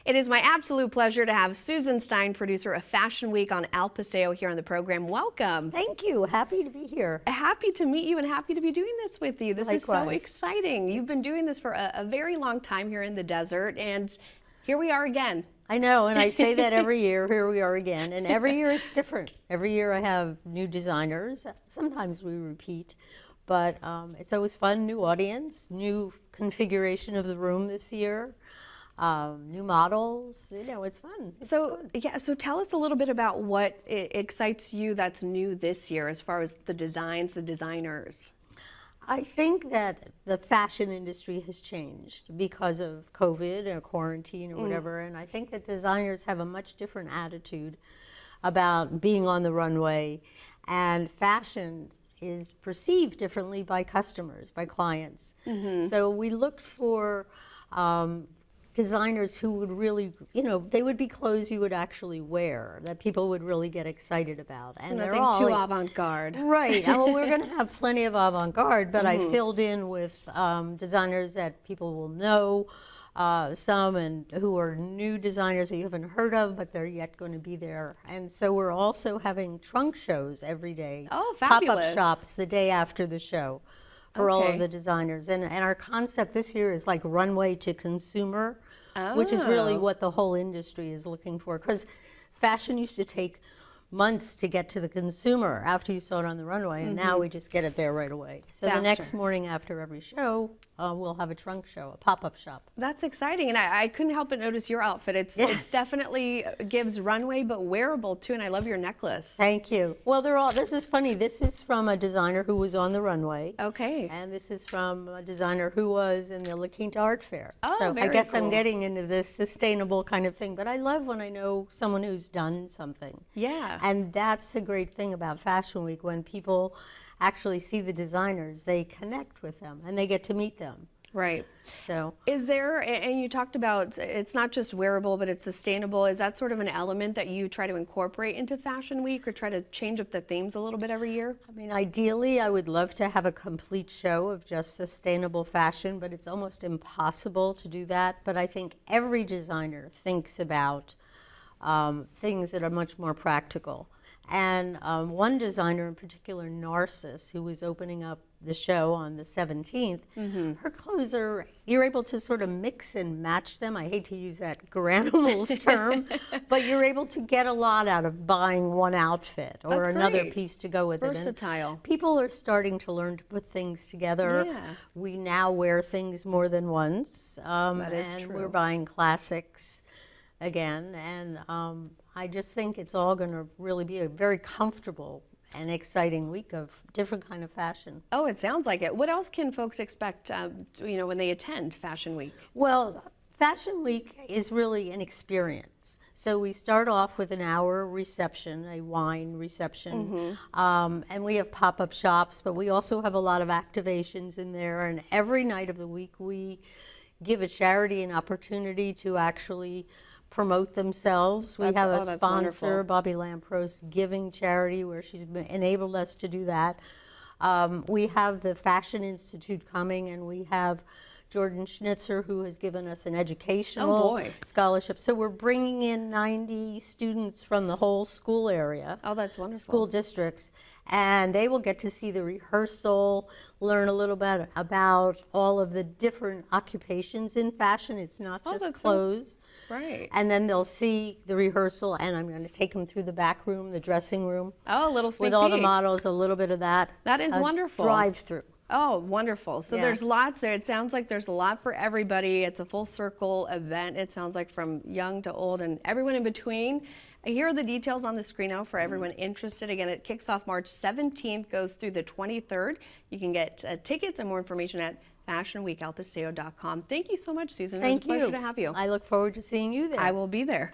It is my absolute pleasure to have Susan Stein, producer of Fashion Week on Paseo, here on the program. Welcome. Thank you. Happy to be here. Happy to meet you and happy to be doing this with you. This is so Likewise. exciting. You've been doing this for a very long time here in the desert, and here we are again. I know, and I say that every year, here we are again, and every year it's different. Every year I have new designers. Sometimes we repeat, but it's always fun, new audience, new configuration of the room this year. New models, you know, it's fun. It's good. Yeah, so tell us a little bit about what excites you that's new this year as far as the designs, the designers. I think that the fashion industry has changed because of COVID or quarantine or whatever, and I think that designers have a much different attitude about being on the runway, and fashion is perceived differently by customers, by clients. So we looked for designers who would really, you know, they would be clothes you would actually wear, that people would really get excited about. So and they're all too avant-garde. Right. Well, we're going to have plenty of avant-garde, but I filled in with designers that people will know, some and who are new designers that you haven't heard of, but they're yet going to be there. And so we're also having trunk shows every day. Oh, fabulous. Pop-up shops the day after the show for all of the designers. And our concept this year is like runway to consumer, which is really what the whole industry is looking for. Because fashion used to take months to get to the consumer after you saw it on the runway, and now we just get it there right away. So the next morning after every show, we'll have a trunk show, a pop-up shop. That's exciting, and I couldn't help but notice your outfit. It's definitely gives runway, but wearable too, and I love your necklace. Thank you. Well, they're all, this is funny, this is from a designer who was on the runway. Okay. And this is from a designer who was in the La Quinta Art Fair. Oh, so very I guess cool. I'm getting into this sustainable kind of thing, but I love when I know someone who's done something. Yeah. And that's a great thing about Fashion Week. When people actually see the designers, they connect with them and they get to meet them. Right. So is there, and you talked about it's not just wearable, but it's sustainable. Is that sort of an element that you try to incorporate into Fashion Week, or try to change up the themes a little bit every year? I mean, ideally, I would love to have a complete show of just sustainable fashion, but it's almost impossible to do that. But I think every designer thinks about things that are much more practical. And one designer in particular, Narcissus, who was opening up the show on the 17th, her clothes are, you're able to sort of mix and match them. I hate to use that Garanimals term, but you're able to get a lot out of buying one outfit or another piece to go with it. Versatile. And people are starting to learn to put things together. Yeah. We now wear things more than once. That is true. We're buying classics again, and I just think it's all going to really be a very comfortable and exciting week of different kind of fashion. Oh, it sounds like it. What else can folks expect, you know, when they attend Fashion Week? Well, Fashion Week is really an experience. So we start off with an hour reception, a wine reception, and we have pop-up shops, but we also have a lot of activations in there, and every night of the week we give a charity an opportunity to actually promote themselves. We have a sponsor, Bobby Lampros, Giving Charity, where she's enabled us to do that. We have the Fashion Institute coming, and we have Jordan Schnitzer, who has given us an educational scholarship. So we're bringing in 90 students from the whole school area. Oh, that's wonderful. School districts. And they will get to see the rehearsal, learn a little bit about all of the different occupations in fashion. It's not just clothes. Right. And then they'll see the rehearsal, and I'm going to take them through the back room, the dressing room. Oh, a little sneak with all peek. the models, a little bit of that. That is wonderful. Drive-through. Oh, wonderful. So there's lots there. It sounds like there's a lot for everybody. It's a full circle event. It sounds like from young to old and everyone in between. Here are the details on the screen now for everyone interested. Again, it kicks off March 17th, goes through the 23rd. You can get tickets and more information at fashionweekalpaseo.com. Thank you so much, Susan. Thank you. It was a pleasure to have you. I look forward to seeing you there. I will be there.